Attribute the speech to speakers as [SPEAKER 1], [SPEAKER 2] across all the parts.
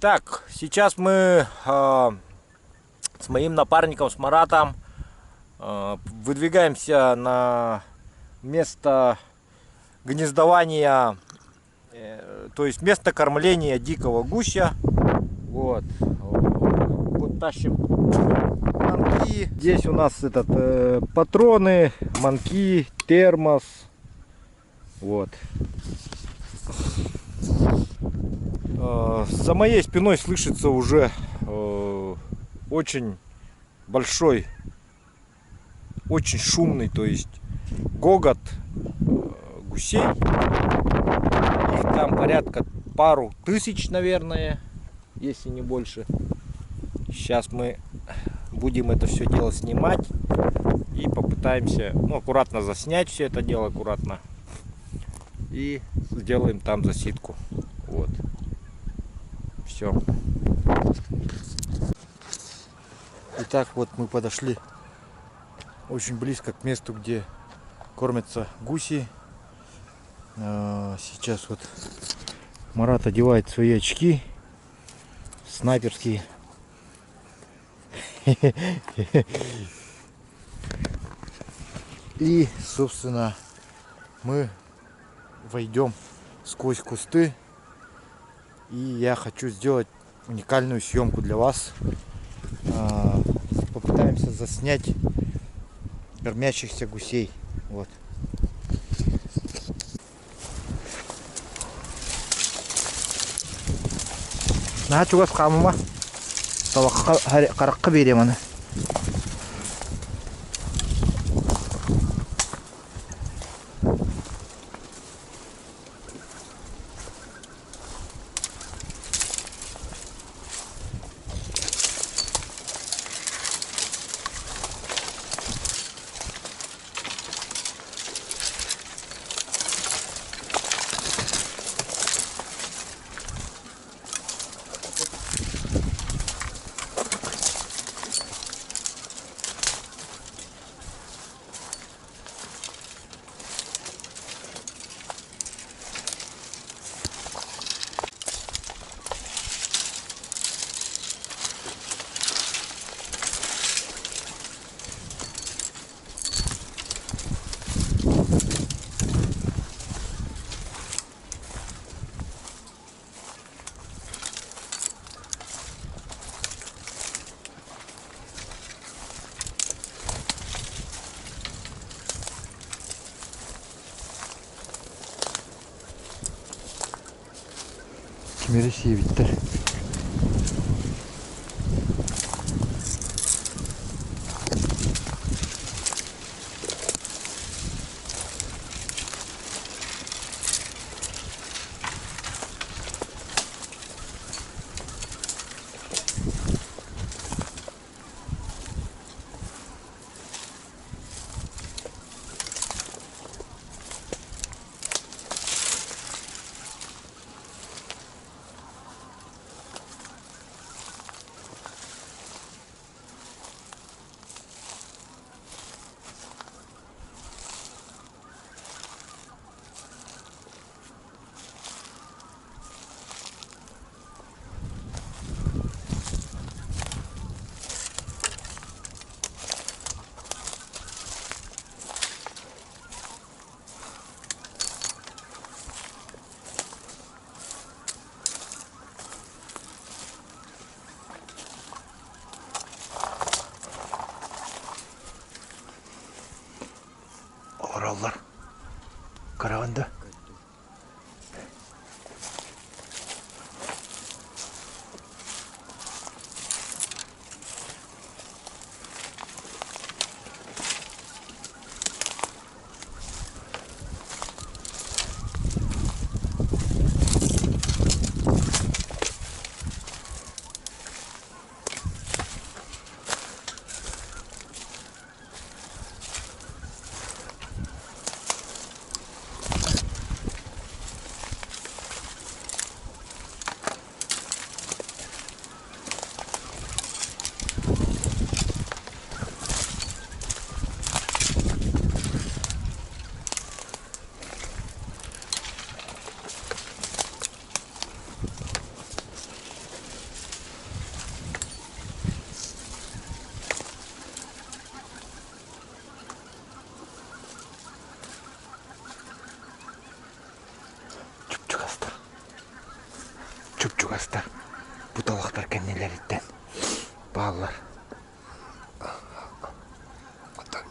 [SPEAKER 1] Итак, сейчас мы с моим напарником, с Маратом, выдвигаемся на место гнездования, то есть место кормления дикого гуся. Вот тащим манки. Здесь у нас патроны, манки, термос. Вот. За моей спиной слышится уже очень большой, очень шумный, то есть гогот гусей. Их там порядка пару тысяч, наверное, если не больше. Сейчас мы будем это все дело снимать и попытаемся, аккуратно заснять все это дело, аккуратно, и сделаем там засидку. Вот. Все. Итак, вот мы подошли очень близко к месту, где кормятся гуси. Сейчас вот Марат одевает свои очки снайперские. И, собственно, мы войдем сквозь кусты. И я хочу сделать уникальную съемку для вас. Попытаемся заснять кормящихся гусей. Вот. Нахачугас камыма. Каракка берем аны. Мерси биттер. Orallar karavanda. чугастар, буталақтар кәнелер еттен. Балалар. Отын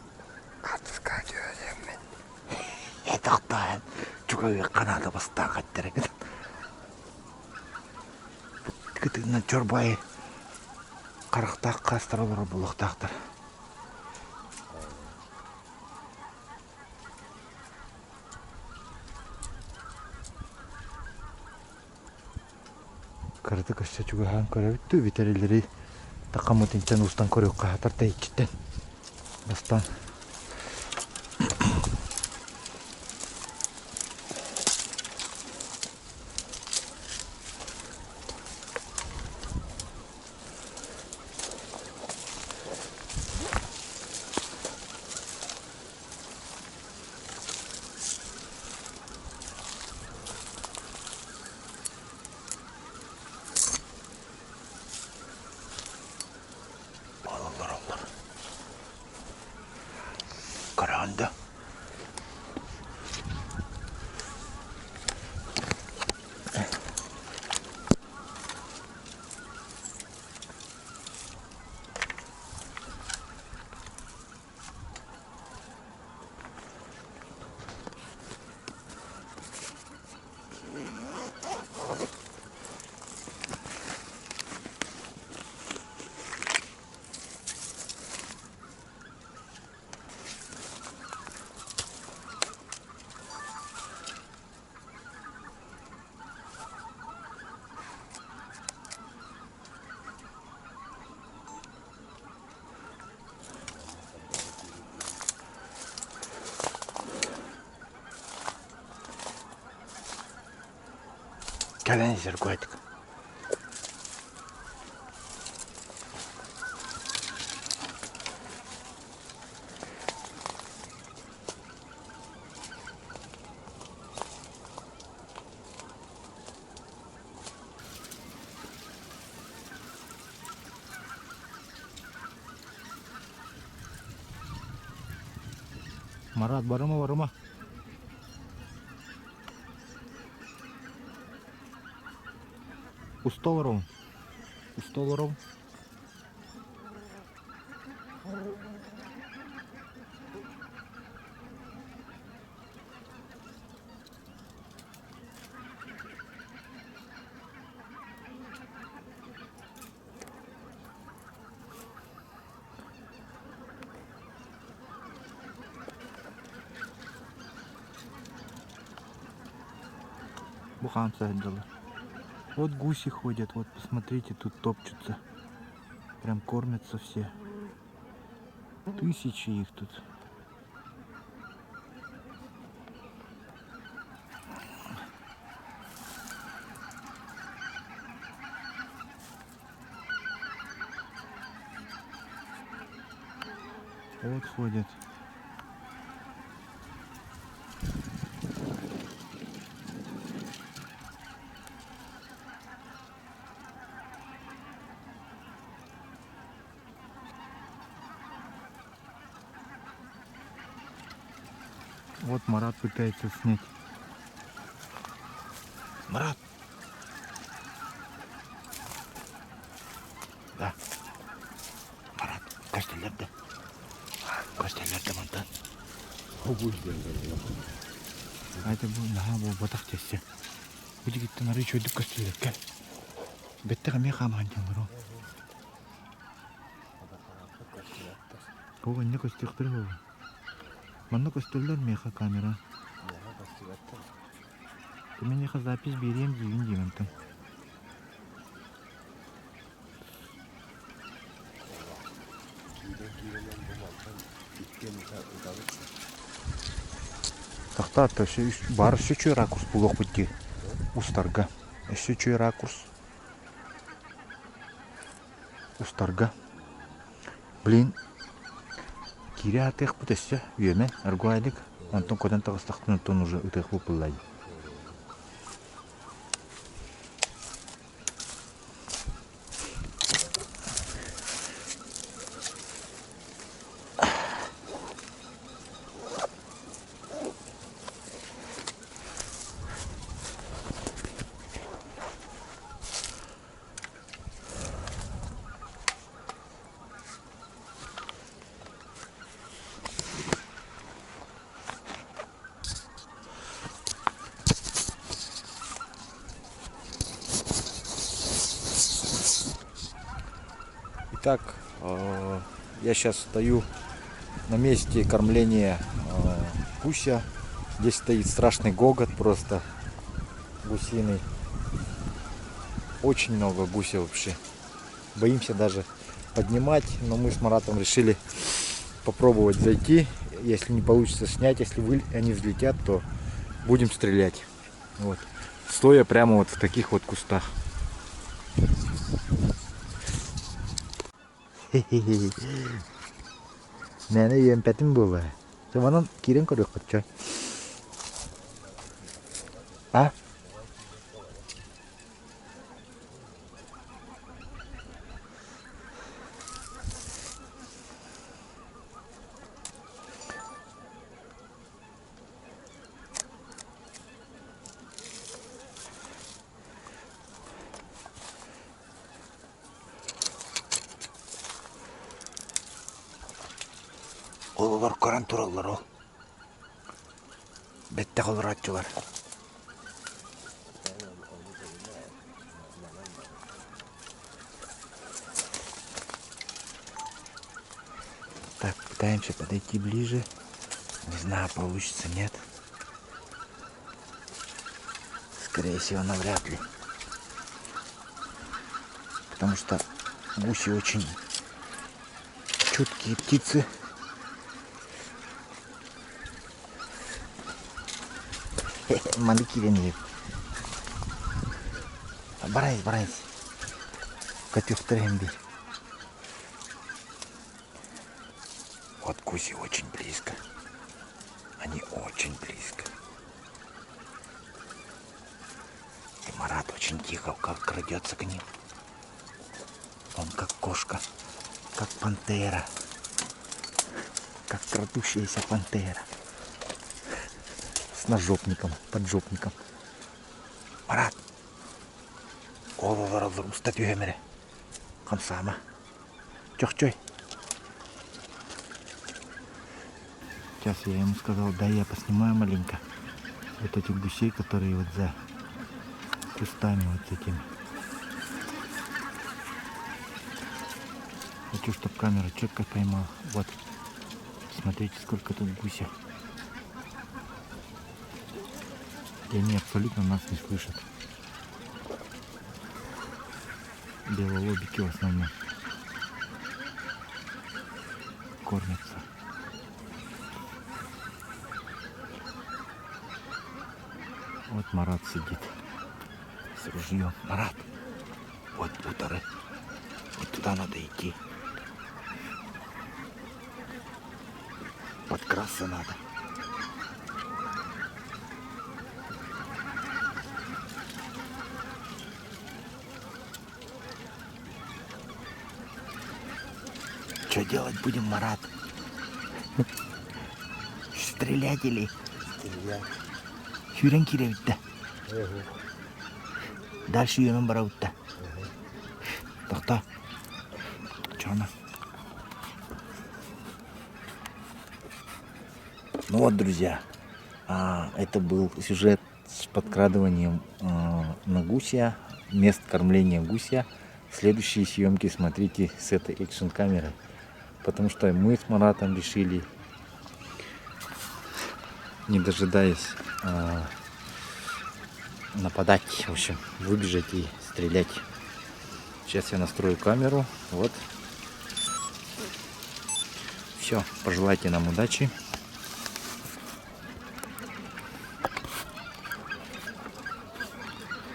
[SPEAKER 1] атысқа жөземмен. Етіқтайын. Чугаве қанады бастан қаттыр екен. Күтігінен чорбайы. Қарықтақ қастыр олар бұлықтақтыр. Karıda kaçta çünkü han karabittu vitarilleri takamatın içten ustan koruyor kahatar da içten bastan karanda. Kaleni zirkoydık. Marat barıma. Устолором. Буханцы отдала. Вот гуси ходят, вот посмотрите, тут топчутся. Прям кормятся все. Тысячи их тут. Вот ходят. Вот Марат пытается снять. Марат! Да. Марат, костелерді. Костелерді монтан. Это был батақ тесте. Бұды кетті нары чөйдік костелер. Кәл. Бетті ғаме қамаған жаңғыру. Оға не костелер бұл? Манда костелер меха камера. Мен еха запись берем дейін. Тахта бар еще ракурс булок пути устарга. Еще ракурс устарга. Блин. Кире атех бутesse үйеме аргуайлик. Антон кодан тагыстактан тон уже үтех бупыллай. Итак, я сейчас стою на месте кормления гуся. Здесь стоит страшный гогот просто гусиный. Очень много гуся вообще. Боимся даже поднимать, но мы с Маратом решили попробовать зайти. Если не получится снять, если они взлетят, то будем стрелять. Вот. Стоя прямо вот в таких вот кустах. Наверное, я пятым было. Чего кирен корок хотя? А? Олар коран туралар ол. Бетте қалыр атчылар. Так, пытаемся подойти ближе. Не знаю, получится, нет. Скорее всего, навряд ли. Потому что гуси очень чуткие птицы. Маликиренли. Барайс. Котюх Тремби. Вот гуси очень близко. Они очень близко. И Марат очень тихо, как крадется к ним. Он как кошка, как пантера. Как крадущаяся пантера. С ножопником, поджопником. Марат! Олалар устат үйемере. Хамсама. Чох-чой. Сейчас я ему сказал, да я поснимаю маленько вот этих гусей, которые вот за кустами вот этими. Хочу, чтобы камера четко поймала. Вот. Смотрите, сколько тут гуся. И они абсолютно нас не слышат. Белолобики в основном кормятся. Вот Марат сидит с ружьем. Марат, вот буторы. Вот туда надо идти. Подкрасться надо. Что делать будем, Марат? Стрелять или? Стрелять. Хюрен киревит-то. Дальше емен бараут-то. Тохта. Чёрно. Ну вот, друзья, это был сюжет с подкрадыванием на гуся, мест кормления гуся. Следующие съемки смотрите с этой экшн-камерой. Потому что мы с Маратом решили, не дожидаясь, нападать, в общем, выбежать и стрелять. Сейчас я настрою камеру. Вот. Все, пожелайте нам удачи.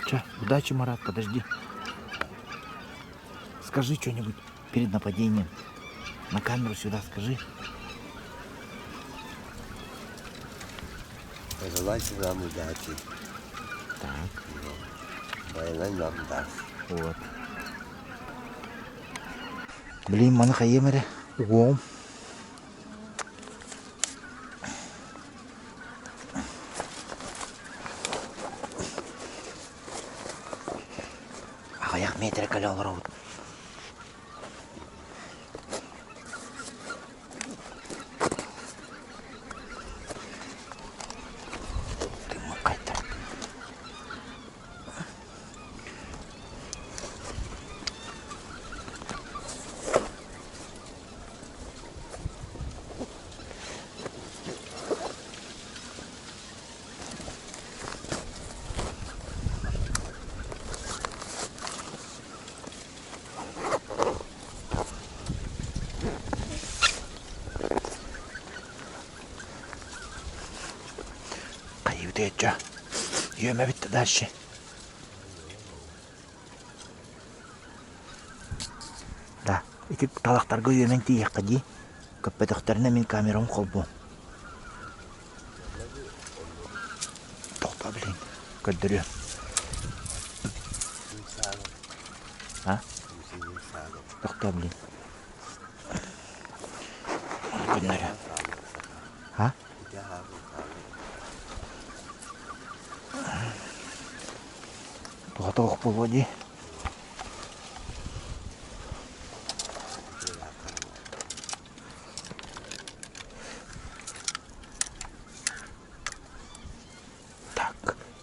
[SPEAKER 1] Че, удачи, Марат, подожди. Скажи что-нибудь перед нападением. На камеру сюда скажи.
[SPEAKER 2] Пожелайте нам удачи.
[SPEAKER 1] Так.
[SPEAKER 2] Война нам даст.
[SPEAKER 1] Вот. Блин, манхаемере. Уом. Аяқ метр кален роуд.
[SPEAKER 3] тече. Йөме битті дальше. Да, итик талақтарға йөмен тиек қади. Көппетіқтеріне мен камерам қолбу. Тоқта білейін. Көддірі. Ha? Тоқта білейін. Көддірі. Ha? Тоқта оқ болу ди.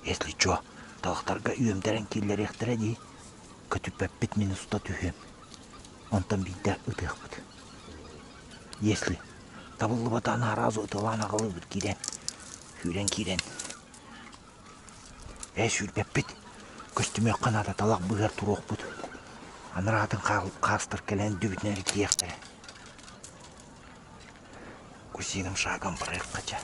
[SPEAKER 3] Если чё, талақтарға үйемдерін келдер ектірі дей, көтіп бәппет мені ұстат үйем. Онтан бейді ұтық бұд. Если табылы батаны аразы ұтылан ағылы бұд керен, үйрен. Әш үйр бәппет, көстіме қанада талақ бұғар тұруқ бұд. Аныратын қастыр кәлән дүбітнері кияқтыры. Көсенім шағын бір қача.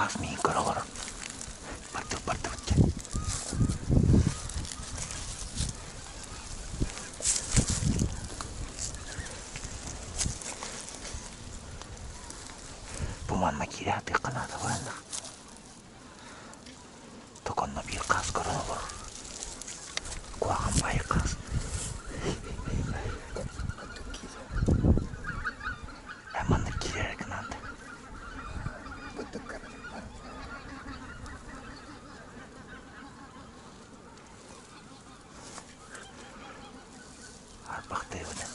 [SPEAKER 3] Kasmi kara-kara. Bartık bitti. Bu manna kiri hati kanada varlık. Tokanla bir kaz karın olur. Kuağın bayı kaz. Hemen de kiri kanada. Arpakta evine.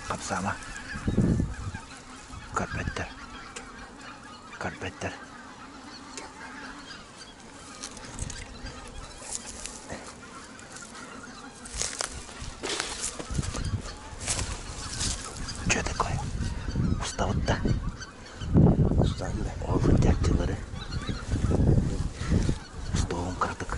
[SPEAKER 3] Kapsama. Karpetler. Что такое? Устал-то?
[SPEAKER 2] Устал, да.
[SPEAKER 3] О, вытягивали. Столом краток.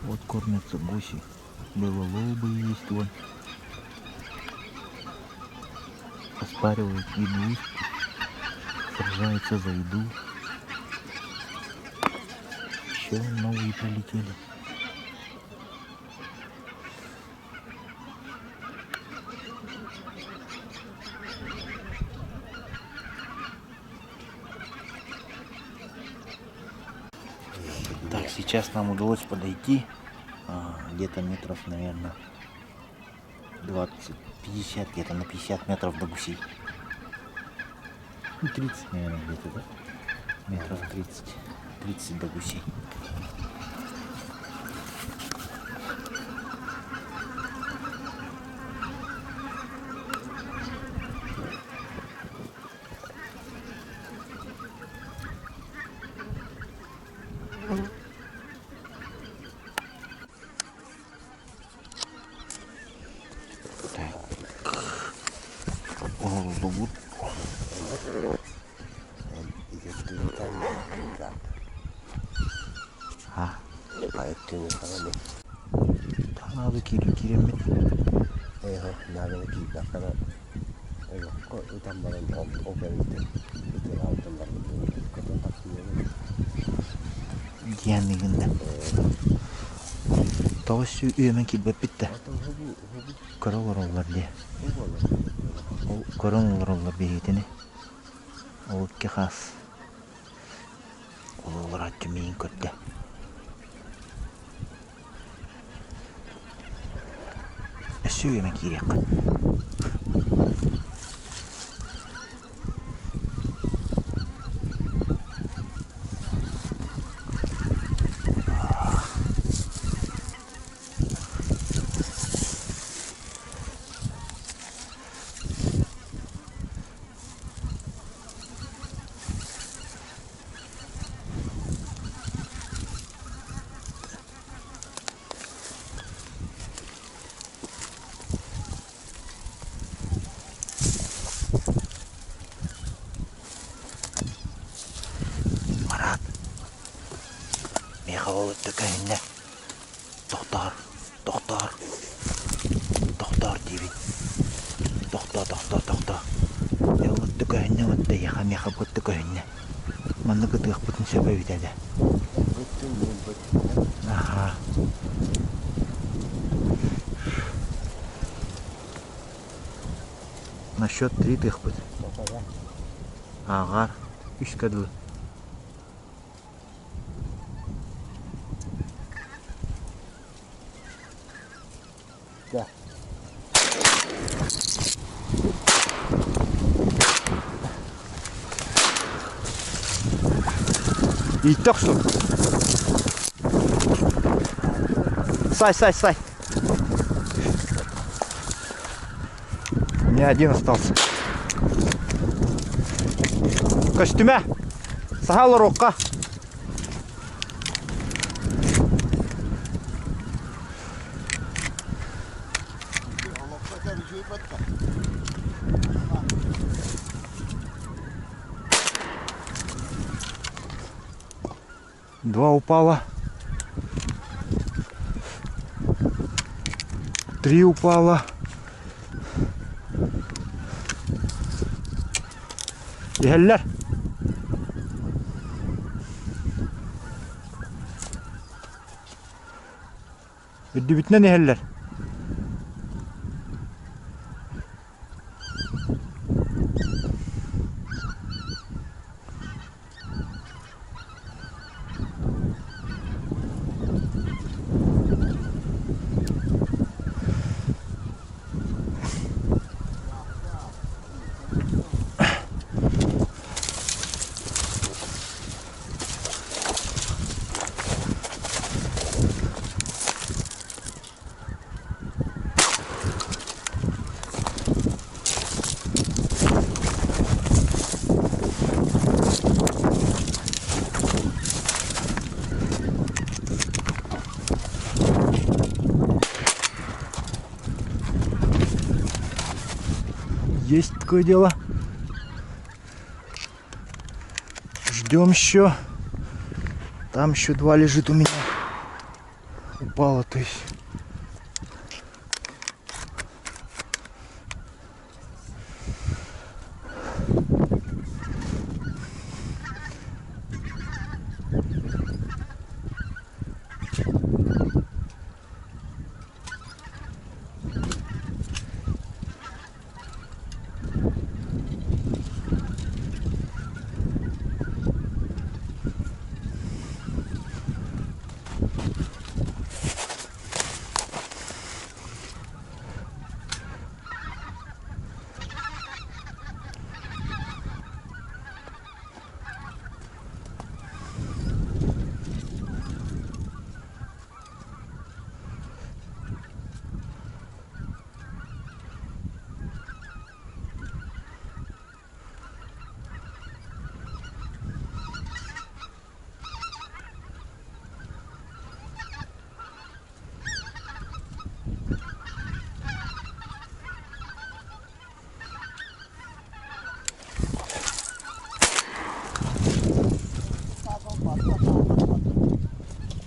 [SPEAKER 3] Вот кормятся гуси. Белолобые есть вон. Оспаривают еду. Сражаются за еду. Еще новые прилетели. Так, сейчас нам удалось подойти где-то метров, наверное, 20-50, где-то на 50 метров до гусей. Ну, 30, наверное, где-то, да? Метров 30 до гусей. Зовут.
[SPEAKER 2] Ayettiğini falan değil.
[SPEAKER 3] Tanrı kiremit.
[SPEAKER 2] Nerede ki bakana o utanmadan o belirtti. Bütün altınları kadın takmıyor.
[SPEAKER 3] Diyenliğinde. Tavşu üyemen kilbep bitti. Kara var diye. O koron olur beyitini. O ki khas. Olur atçımın kötü. Eşi yemek yiyecek. Havalı tükahinde doktor dibi doktor yavalı tükahinde vatta yaha bu tükahinde manlı kıtık bütün sebebi dedi. Aha. Насчет 3 тых будет. Агар 3 кадлы.
[SPEAKER 2] Да.
[SPEAKER 1] И так что? Сай. У меня один остался. В костюме. Сахала рука. Два упало. 3 упало. Yeheller. Ödü bitinen yeheller. Есть такое дело. Ждем еще. Там еще 2 лежит у меня. упало, то есть.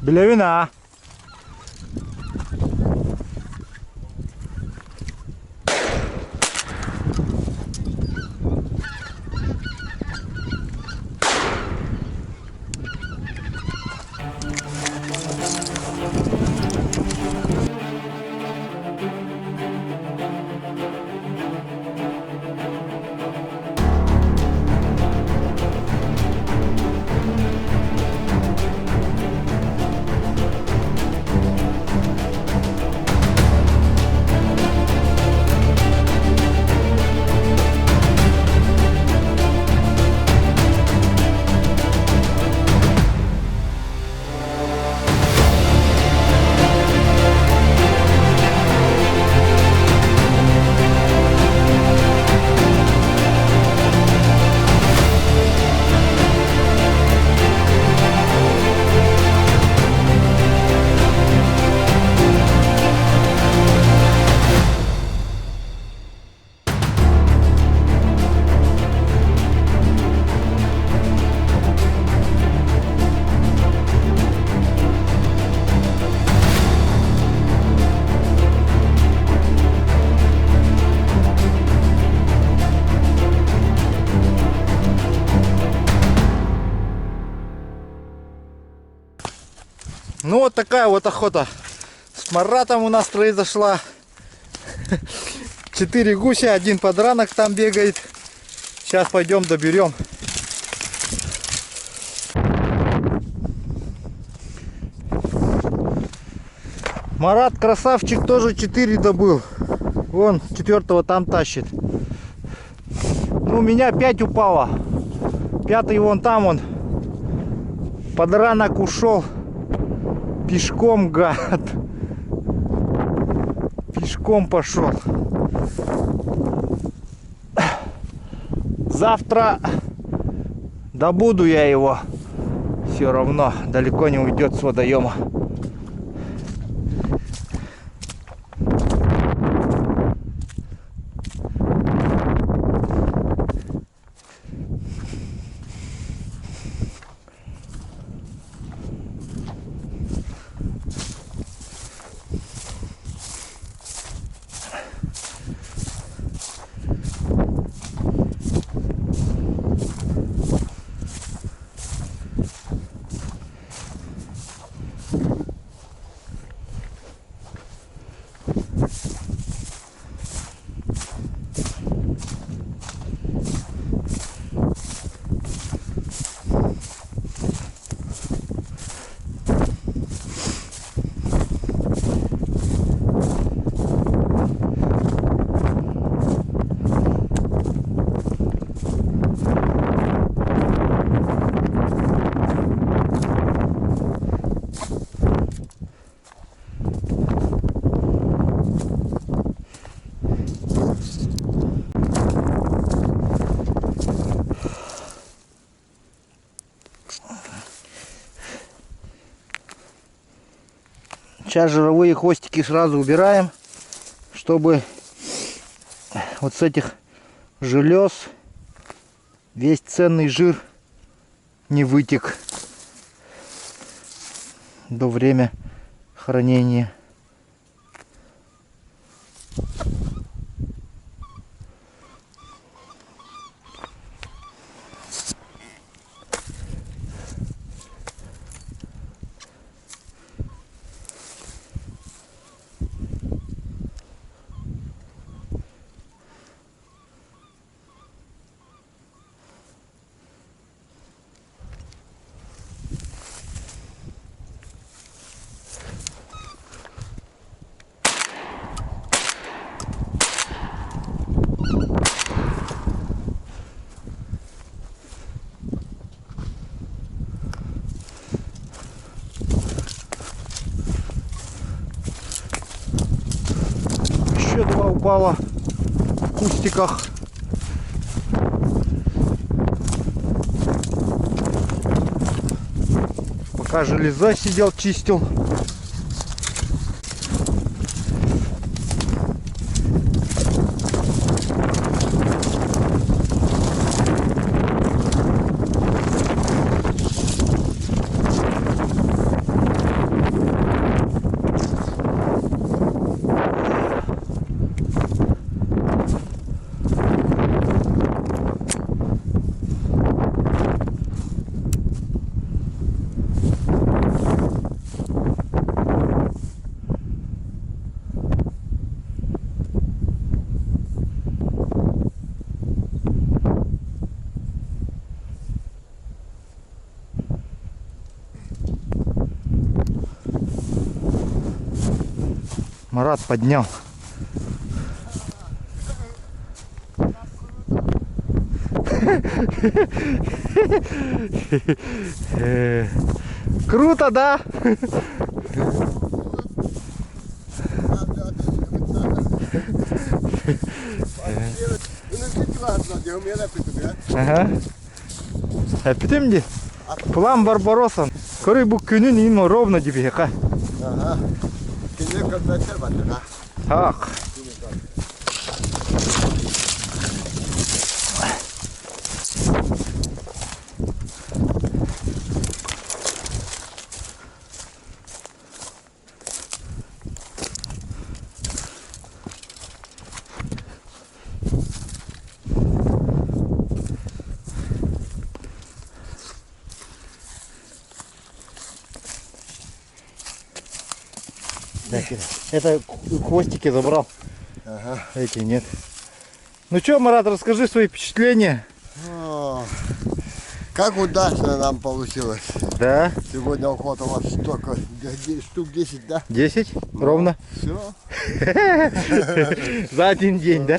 [SPEAKER 1] Белявина. Ну вот такая вот охота с Маратом у нас произошла. 4 гуся, 1 подранок там бегает. Сейчас пойдем доберем. Марат красавчик тоже 4 добыл. Вон 4-го там тащит. Ну, у меня 5 упало. 5-й вон там он. Подранок ушел. Пешком, гад. Пешком пошел. Завтра добуду я его. Все равно далеко не уйдет с водоема. Сейчас жировые хвостики сразу убираем, чтобы вот с этих желез весь ценный жир не вытек до время хранение. Еще два упало в кустиках. Пока железа сидел, чистил. Марат поднял. Круто, да? Ага. Әпітемде? План Барбаросан. Көрі бұл күнін ең ровно дебе.
[SPEAKER 2] Ага. Кине көпәттер батырға.
[SPEAKER 1] Ақ. Это хвостики забрал.
[SPEAKER 2] Ага.
[SPEAKER 1] Эти нет. Ну что, Марат, расскажи свои впечатления.
[SPEAKER 2] О, как удачно нам получилось.
[SPEAKER 1] Да.
[SPEAKER 2] Сегодня охота у вас столько, штук 10, да?
[SPEAKER 1] 10? Ровно.
[SPEAKER 2] Все.
[SPEAKER 1] За один день, да?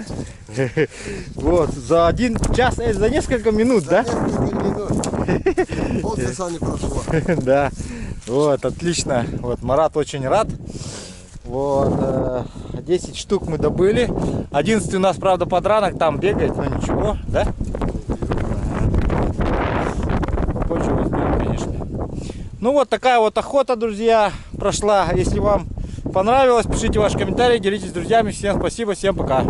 [SPEAKER 1] Вот, за 1 час, за несколько минут, да?
[SPEAKER 2] Несколько минут. Полчаса не прошло.
[SPEAKER 1] Да. Вот, отлично. Вот, Марат очень рад. Вот, 10 штук мы добыли. 11 у нас, правда, подранок там бегает, но ничего, да? Попозже возьмем, конечно. Ну вот такая вот охота, друзья, прошла. Если вам понравилось, пишите ваши комментарии, делитесь с друзьями. Всем спасибо, всем пока.